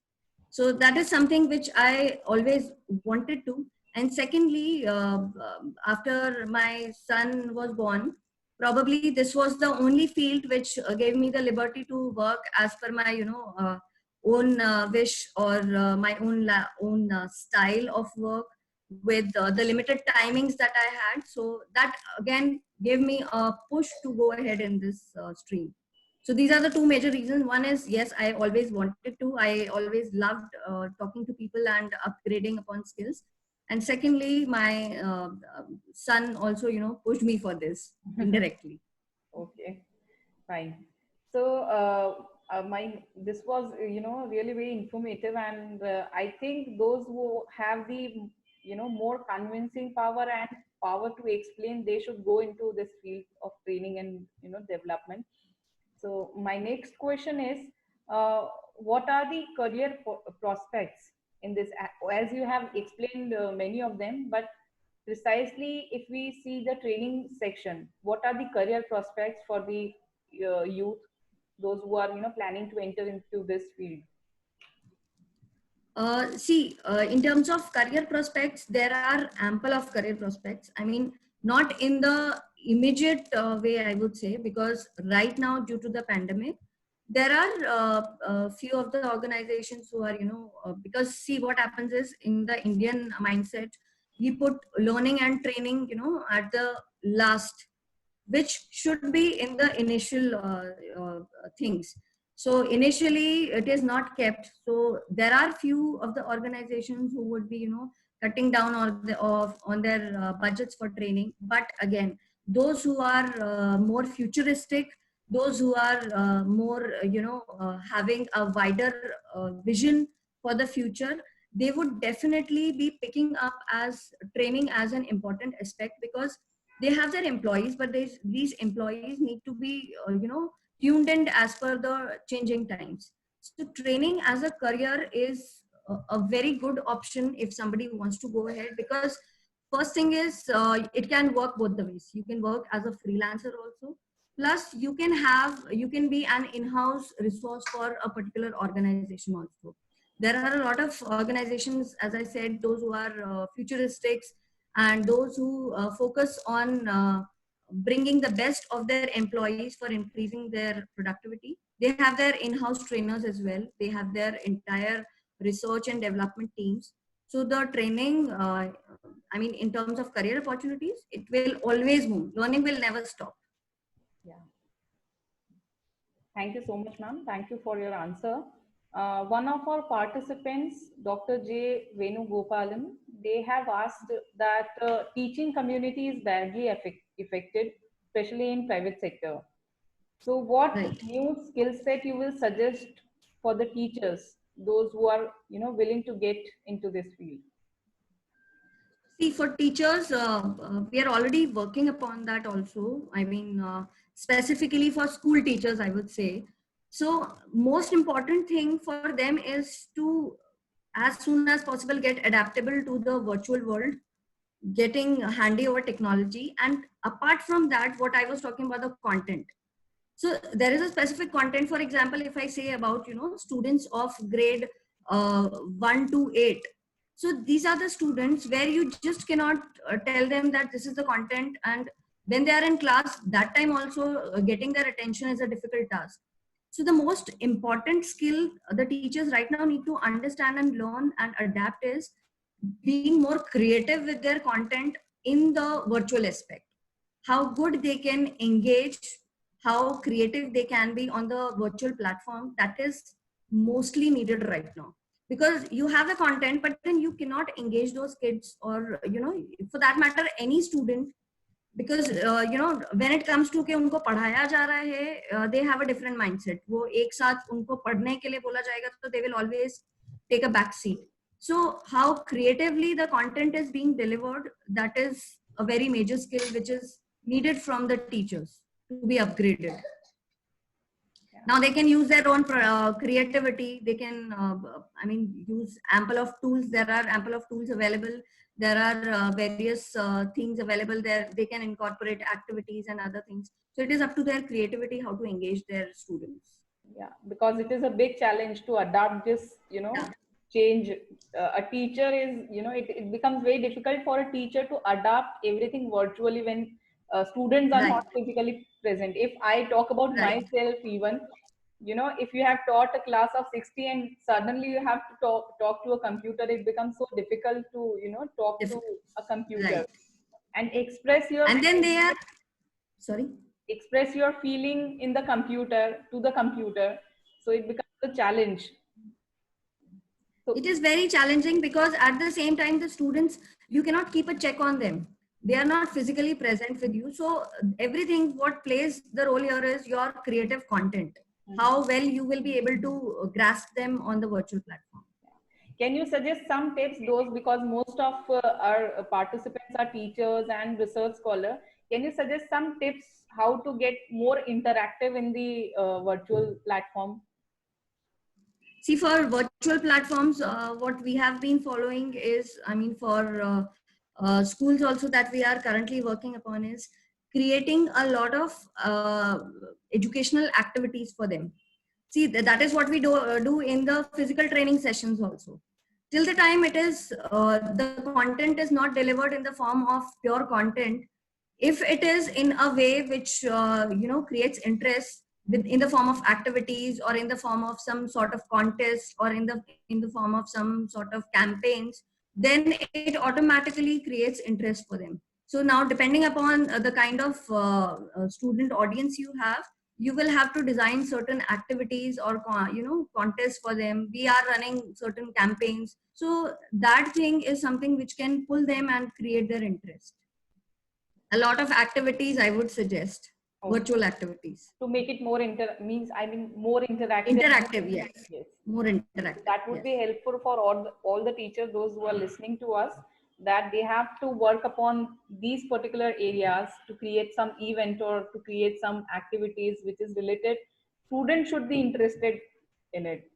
So that is something which I always wanted to. And secondly, after my son was born, probably this was the only field which gave me the liberty to work as per my, own wish, or my own style of work, with the limited timings that I had. So that again gave me a push to go ahead in this stream. So these are the two major reasons. One is, yes, I always wanted to. I always loved talking to people and upgrading upon skills. And secondly, my son also, pushed me for this indirectly. Okay, fine. So my this was really very informative, and I think those who have the more convincing power and power to explain, they should go into this field of training and development. So my next question is, what are the career prospects in this? As you have explained many of them, but precisely if we see the training section, what are the career prospects for the youth, those who are planning to enter into this field? In terms of career prospects, there are ample of career prospects. I mean, not in the immediate way, I would say, because right now, due to the pandemic, there are few of the organizations who are, because see what happens is in the Indian mindset, we put learning and training, at the last, which should be in the initial things. So initially it is not kept. So there are few of the organizations who would be, cutting down on their budgets for training. But again, those who are more futuristic, those who are more, having a wider vision for the future, they would definitely be picking up as training as an important aspect, because they have their employees, but these employees need to be tuned in as per the changing times. So training as a career is a very good option if somebody wants to go ahead, because first thing is it can work both the ways. You can work as a freelancer also, plus you can be an in-house resource for a particular organization also. There are a lot of organizations, as I said, those who are futuristics, and those who focus on bringing the best of their employees for increasing their productivity. They have their in-house trainers as well. They have their entire research and development teams. So the training, in terms of career opportunities, it will always move. Learning will never stop. Yeah. Thank you so much, ma'am. Thank you for your answer. One of our participants, Dr. J. Venugopalan, they have asked that teaching community is badly affected, especially in private sector. So what Right. new skill set you will suggest for the teachers, those who are willing to get into this field? See, for teachers, we are already working upon that also. Specifically for school teachers, I would say. So, most important thing for them is to, as soon as possible, get adaptable to the virtual world, getting handy over technology. And apart from that, what I was talking about, the content. So there is a specific content. For example, if I say about students of grade 1 to 8, so these are the students where you just cannot tell them that this is the content, and when they are in class, that time also getting their attention is a difficult task. So the most important skill the teachers right now need to understand and learn and adapt is being more creative with their content in the virtual aspect. How good they can engage, how creative they can be on the virtual platform, that is mostly needed right now. Because you have the content, but then you cannot engage those kids, or for that matter any student, because when it comes to कि उनको पढ़ाया जा रहा है, they have a different mindset. वो एक साथ उनको पढ़ने के लिए बोला जाएगा तो they will always take a back seat. So how creatively the content is being delivered, that is a very major skill which is needed from the teachers to be upgraded. Now they can use their own creativity. They can, use ample of tools. There are ample of tools available. There are various things available there. They can incorporate activities and other things. So it is up to their creativity how to engage their students. Yeah, because it is a big challenge to adapt this, change. A teacher is, it becomes very difficult for a teacher to adapt everything virtually when students are not physically present. If I talk about myself, even, if you have taught a class of 60 and suddenly you have to talk to a computer, it becomes so difficult to, talk to a computer and express your, and then they are, sorry, express your feeling in the computer to the computer. So it becomes a challenge. So it is very challenging, because at the same time the students, you cannot keep a check on them. They are not physically present with you. So everything what plays the role here is your creative content. How well you will be able to grasp them on the virtual platform. Can you suggest some tips, those, because most of our participants are teachers and research scholars? Can you suggest some tips how to get more interactive in the virtual platform? See, for virtual platforms, what we have been following is, I mean, for schools also that we are currently working upon is creating a lot of educational activities for them. See, that is what we do in the physical training sessions also. Till the time it is, the content is not delivered in the form of pure content, if it is in a way which creates interest in the form of activities, or in the form of some sort of contest, or in the form of some sort of campaigns, then it automatically creates interest for them. So now, depending upon the kind of student audience you have, you will have to design certain activities or contests for them. We are running certain campaigns, so that thing is something which can pull them and create their interest. A lot of activities I would suggest. Okay. Virtual activities. To make it more more interactive. Interactive, yes. Yes. More interactive. That would yes. be helpful for all the teachers, those who are listening to us, that they have to work upon these particular areas to create some event or to create some activities which is related. Students should be interested in it.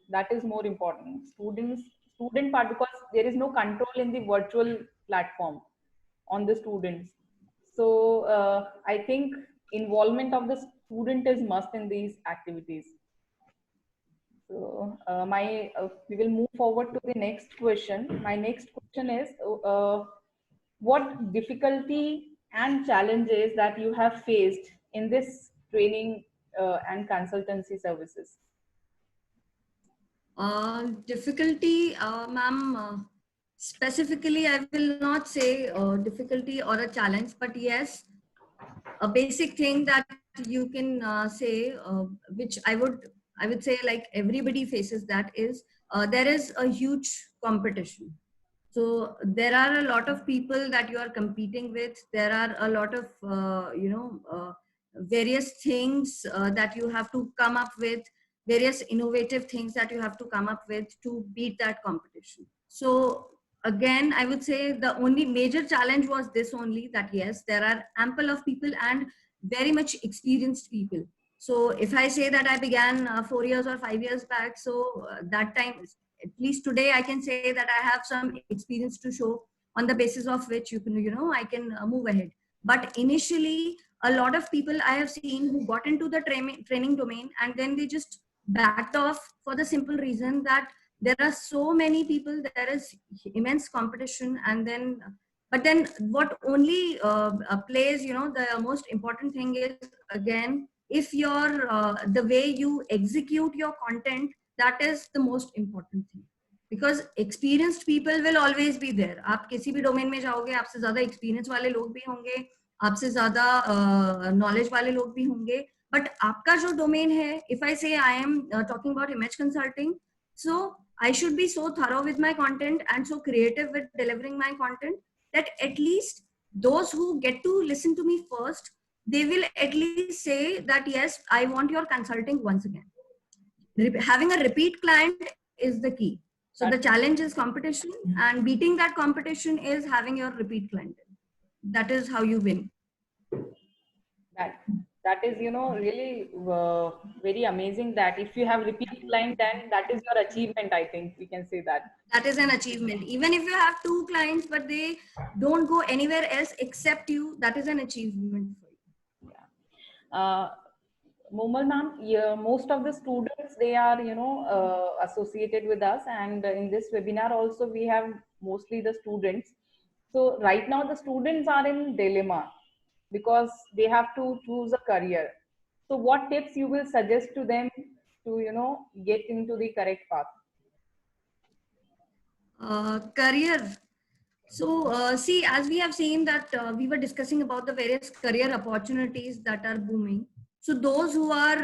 That is more important. Student part, because there is no control in the virtual platform on the students. So I think involvement of the student is must in these activities. So we will move forward to the next question. My next question is, what difficulty and challenges that you have faced in this training and consultancy services? Difficulty, ma'am, specifically, I will not say difficulty or a challenge, but yes, a basic thing that you can say, which I would say like everybody faces, that is there is a huge competition. So there are a lot of people that you are competing with. There are a lot of various things that you have to come up with, various innovative things that you have to come up with to beat that competition. So again, I would say the only major challenge was this only, that yes, there are ample of people and very much experienced people. So if I say that I began 4 years or 5 years back, so that time, at least today, I can say that I have some experience to show, on the basis of which I can move ahead. But initially, a lot of people I have seen who got into the training domain, and then they just backed off for the simple reason that there are so many people, there is immense competition. And then, but then what only plays, the most important thing is, again, if the way you execute your content, that is the most important thing. Because experienced people will always be there. आप किसी भी domain में जाओगे, आपसे ज्यादा experience वाले लोग भी होंगे, आपसे ज्यादा नॉलेज वाले लोग भी होंगे. बट आपका जो डोमेन है, इफ आई से I am talking about image consulting, so I should be so thorough with my content and so creative with delivering my content, that at least those who get to listen to me first, they will at least say that yes, I want your consulting once again. Having a repeat client is the key. So the challenge is competition, and beating that competition is having your repeat client. That is how you win. That is, really very amazing, that if you have repeat client, then that is your achievement. I think we can say that. That is an achievement. Even if you have 2 clients, but they don't go anywhere else except you, that is an achievement for you. Yeah. Moomal ma'am, yeah, most of the students, they are, associated with us, and in this webinar also we have mostly the students. So right now the students are in dilemma because they have to choose a career. So what tips you will suggest to them to, get into the correct path? Career. So see, as we have seen that we were discussing about the various career opportunities that are booming. So those who are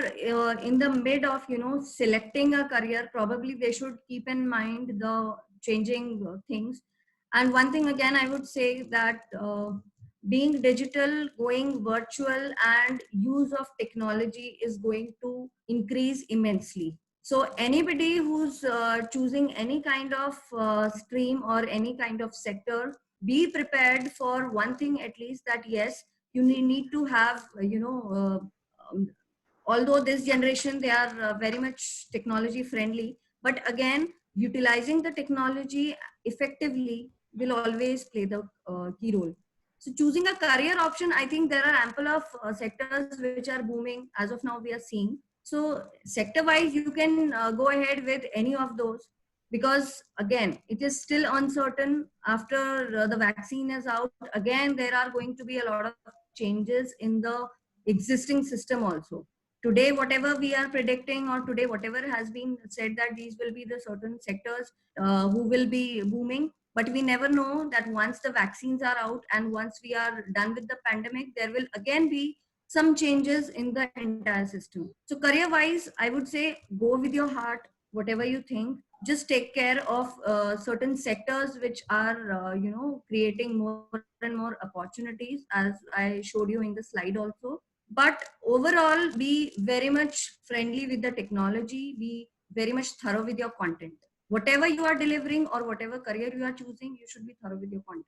in the mid of selecting a career, probably they should keep in mind the changing things. And one thing again, I would say that being digital, going virtual, and use of technology is going to increase immensely. So anybody who's choosing any kind of stream or any kind of sector, be prepared for one thing at least, that yes, you need to have um, although this generation they are very much technology friendly, but again utilizing the technology effectively will always play the key role. So choosing a career option, I think there are ample of sectors which are booming as of now we are seeing. So sector wise you can go ahead with any of those, because again it is still uncertain. After the vaccine is out, again there are going to be a lot of changes in the existing system also. Today whatever we are predicting, or today whatever has been said, that these will be the certain sectors who will be booming, but we never know that once the vaccines are out and once we are done with the pandemic, there will again be some changes in the entire system. So career wise, I would say go with your heart, whatever you think. Just take care of certain sectors which are creating more and more opportunities, as I showed you in the slide also. But overall, be very much friendly with the technology, be very much thorough with your content. Whatever you are delivering or whatever career you are choosing, you should be thorough with your content.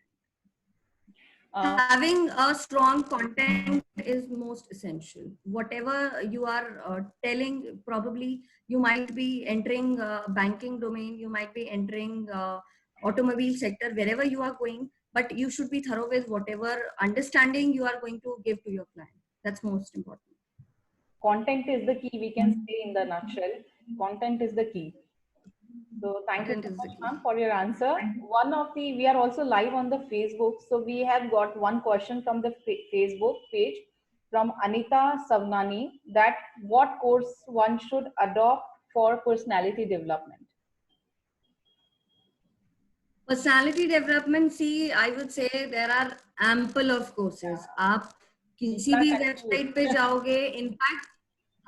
Having a strong content is most essential. Whatever you are telling, probably you might be entering banking domain, you might be entering automobile sector, wherever you are going, but you should be thorough with whatever understanding you are going to give to your client. That's most important. Content is the key, we can say in the nutshell. Content is the key. So thank you Content so is the much, key. ma'am, for your answer. We are also live on the Facebook. So we have got one question from the Facebook page from Anita Savnani, that what course one should adopt for personality development? Personality development, see, I would say there are ample of courses. आप किसी इतना भी confused. Website पे जाओगे, in fact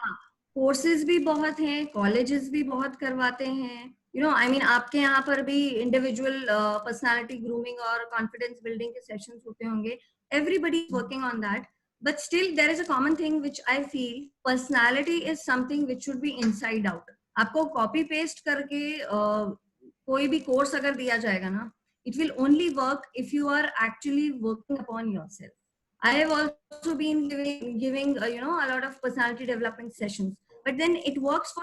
हाँ, courses भी बहुत हैं, कॉलेजेस भी बहुत करवाते हैं. आई मीन आपके यहाँ पर भी इंडिविजुअल पर्सनालिटी ग्रूमिंग और कॉन्फिडेंस बिल्डिंग के सेशंस होते होंगे. Everybody is working on that, but still there is a common thing which I feel, personality is something which should be inside out. आपको copy paste करके कोई भी course अगर दिया जाएगा ना, it will only work if you are actually working upon yourself. I have also been giving a lot of personality development sessions, but then it works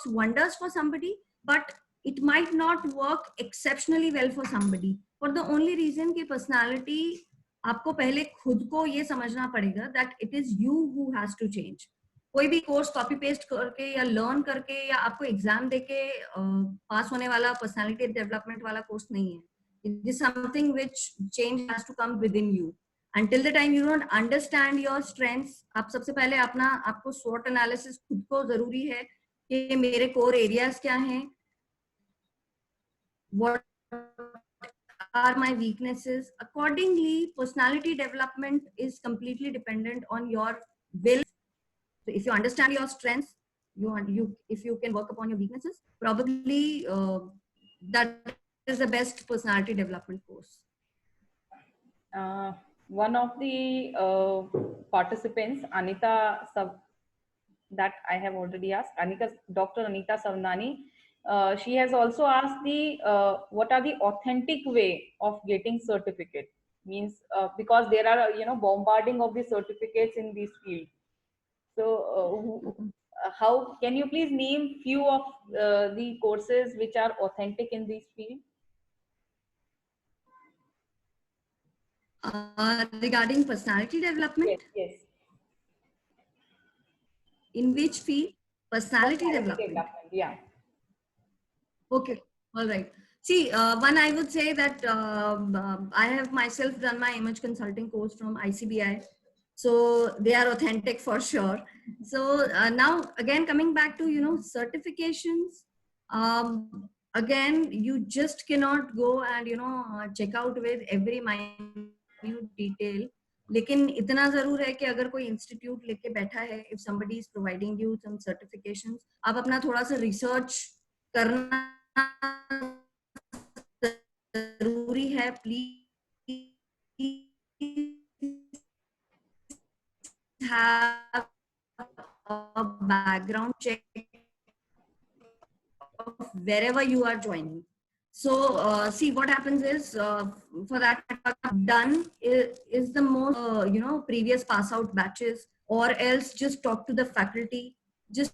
wonders for somebody, but it might not work exceptionally well for somebody, for the only reason कि personality आपको पहले खुद को ये समझना पड़ेगा that it is you who has to change. कोई भी कोर्स कॉपी पेस्ट करके या लर्न करके या आपको एग्जाम देके पास होने वाला पर्सनालिटी डेवलपमेंट वाला कोर्स नहीं है. It is something which change has to come with in you. until the time you don't understand your strengths, आप सबसे पहले अपना आपको SWOT एनालिसिस खुद को जरूरी है कि मेरे कोर एरियाज क्या हैं, what are my weaknesses. Accordingly, personality development is completely dependent on your will. So if you understand your strengths, if you can work upon your weaknesses, probably that is the best personality development course. One of the participants, that I have already asked, Dr. Anita Savnani, she has also asked what are the authentic way of getting certificate? Means because there are bombarding of the certificates in this field. So how can you please name few of the courses which are authentic in this field? Regarding personality development, Yes, yes. in which field? Personality Personality development. development, yeah. Okay, all right. See, one I would say that I have myself done my image consulting course from ICBI, so they are authentic for sure. So now again coming back to certifications, again you just cannot go and check out with every minute detail. लेकिन इतना जरूर है कि अगर कोई institute लेके बैठा है, if somebody is providing you some certifications, आप अपना थोड़ा सा रिसर्च करना जरूरी है. Please have a background check wherever you are joining. So see, what happens is, for that what I've done is the most previous pass out batches, or else just talk to the faculty, just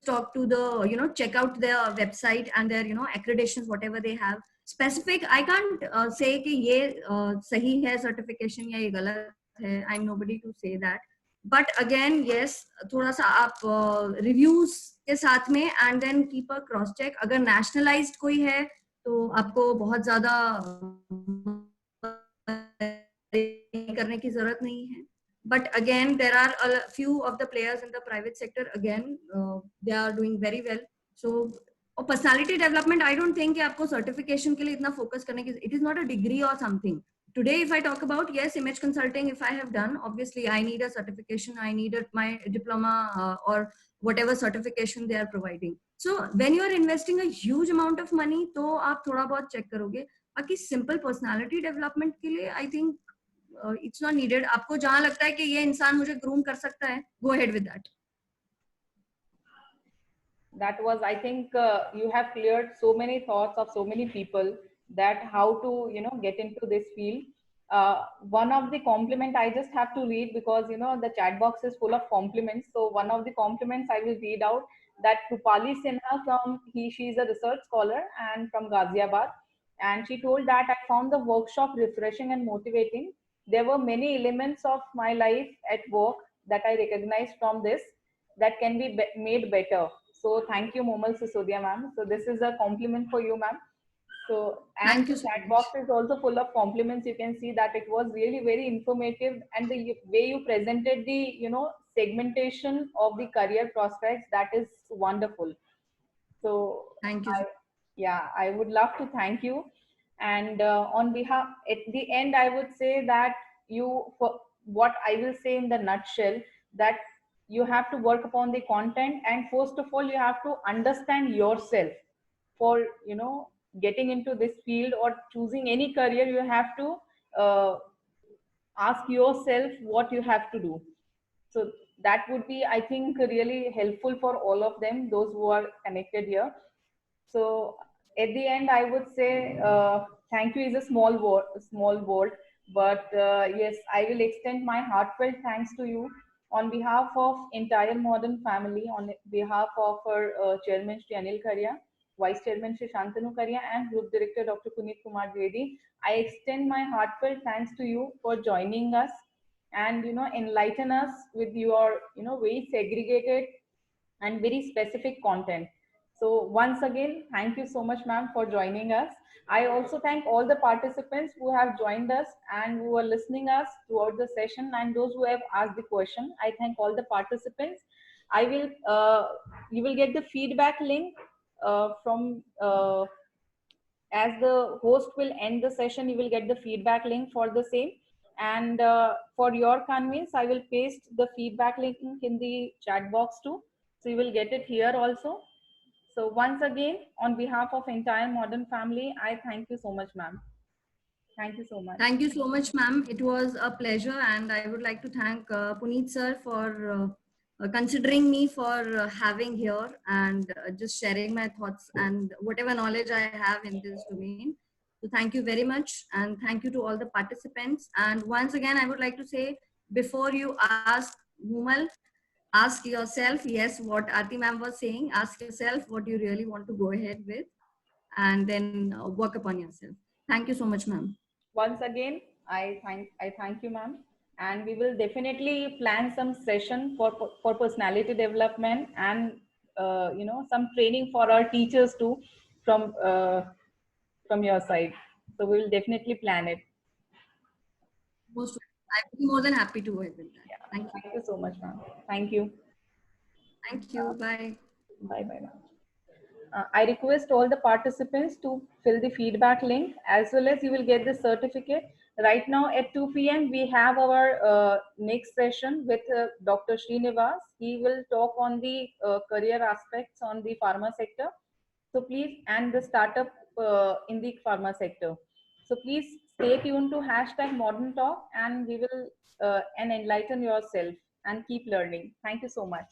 talk to the check out their website and their accreditations, whatever they have. Specific I can't say कि ये सही है certification या ये गलत है. I'm nobody to say that. But again, yes, थोड़ा सा आप reviews के साथ में and then keep a cross check. अगर nationalized कोई है तो आपको बहुत ज्यादा करने की जरूरत नहीं है. But again, there are a few of the players in the private sector. Again, they are doing very well. So, personality development, I don't think कि आपको certification के लिए इतना focus करने की. It is not a degree or something. Today, if I talk about, yes, image consulting, if I have done, obviously I need a certification. I needed my diploma or whatever certification they are providing. So when you are investing a huge amount of money, तो आप थोड़ा बहुत check करोगे. बाकी simple personality development के लिए, I think it's not needed. आपको जहाँ लगता है कि ये इंसान मुझे groom कर सकता है, go ahead with that. That was, I think, you have cleared so many thoughts of so many people that how to get into this field. One of the compliment I just have to read, because the chat box is full of compliments. So one of the compliments I will read out, that Krupali Sinha she is a research scholar and from Ghaziabad, and she told that I found the workshop refreshing and motivating. There were many elements of my life at work that I recognized from this that can be made better. So thank you, Moomal Sisodia ma'am. So this is a compliment for you, ma'am. So, and Thank the you so chat much. box is also full of compliments. You can see that it was really very informative, and the way you presented the segmentation of the career prospects, that is wonderful. So Thank you. I would love to thank you. And on behalf, at the end, I would say that for what I will say in the nutshell, that you have to work upon the content, and first of all, you have to understand yourself. For getting into this field or choosing any career, you have to ask yourself what you have to do. So that would be, I think, really helpful for all of them, those who are connected here. So at the end, I would say thank you is a small word, but yes, I will extend my heartfelt thanks to you on behalf of entire modern family, on behalf of our chairman Shri Anil Kharia, vice chairman Shri Shantanu Kharia, and group director Dr. Puneet Kumar Dwivedi. I extend my heartfelt thanks to you for joining us and enlighten us with your very segregated and very specific content. So once again, thank you so much, ma'am, for joining us. I also thank all the participants who have joined us and who are listening us throughout the session, and those who have asked the question. I thank all the participants. I will, you will get the feedback link from, as the host will end the session, you will get the feedback link for the same. And for your convenience, I will paste the feedback link in the chat box too. So you will get it here also. So once again, on behalf of entire modern family, I thank you so much, ma'am. Thank you so much. Thank you so much, ma'am. It was a pleasure, and I would like to thank Puneet sir for considering me for having here and just sharing my thoughts and whatever knowledge I have in this domain. So thank you very much, and thank you to all the participants. And once again, I would like to say, before you ask Moomal, ask yourself, yes, what Aarti ma'am was saying, ask yourself what you really want to go ahead with, and then work upon yourself. Thank you so much, ma'am. Once again, I thank you, ma'am. And we will definitely plan some session for personality development, and some training for our teachers too, from your side. So we will definitely plan it. Most, I'd be more than happy to work with that. Yeah. Thank you. Thank you so much, ma'am. Thank you. Thank you. Bye. Bye bye, ma'am. I request all the participants to fill the feedback link, as well as you will get the certificate. Right now at 2 p.m. we have our next session with Dr. Srinivas. He will talk on the career aspects on the pharma sector. So please, and the startup in the pharma sector. So please stay tuned to hashtag Modern Talk, and we will and enlighten yourself and keep learning. Thank you so much.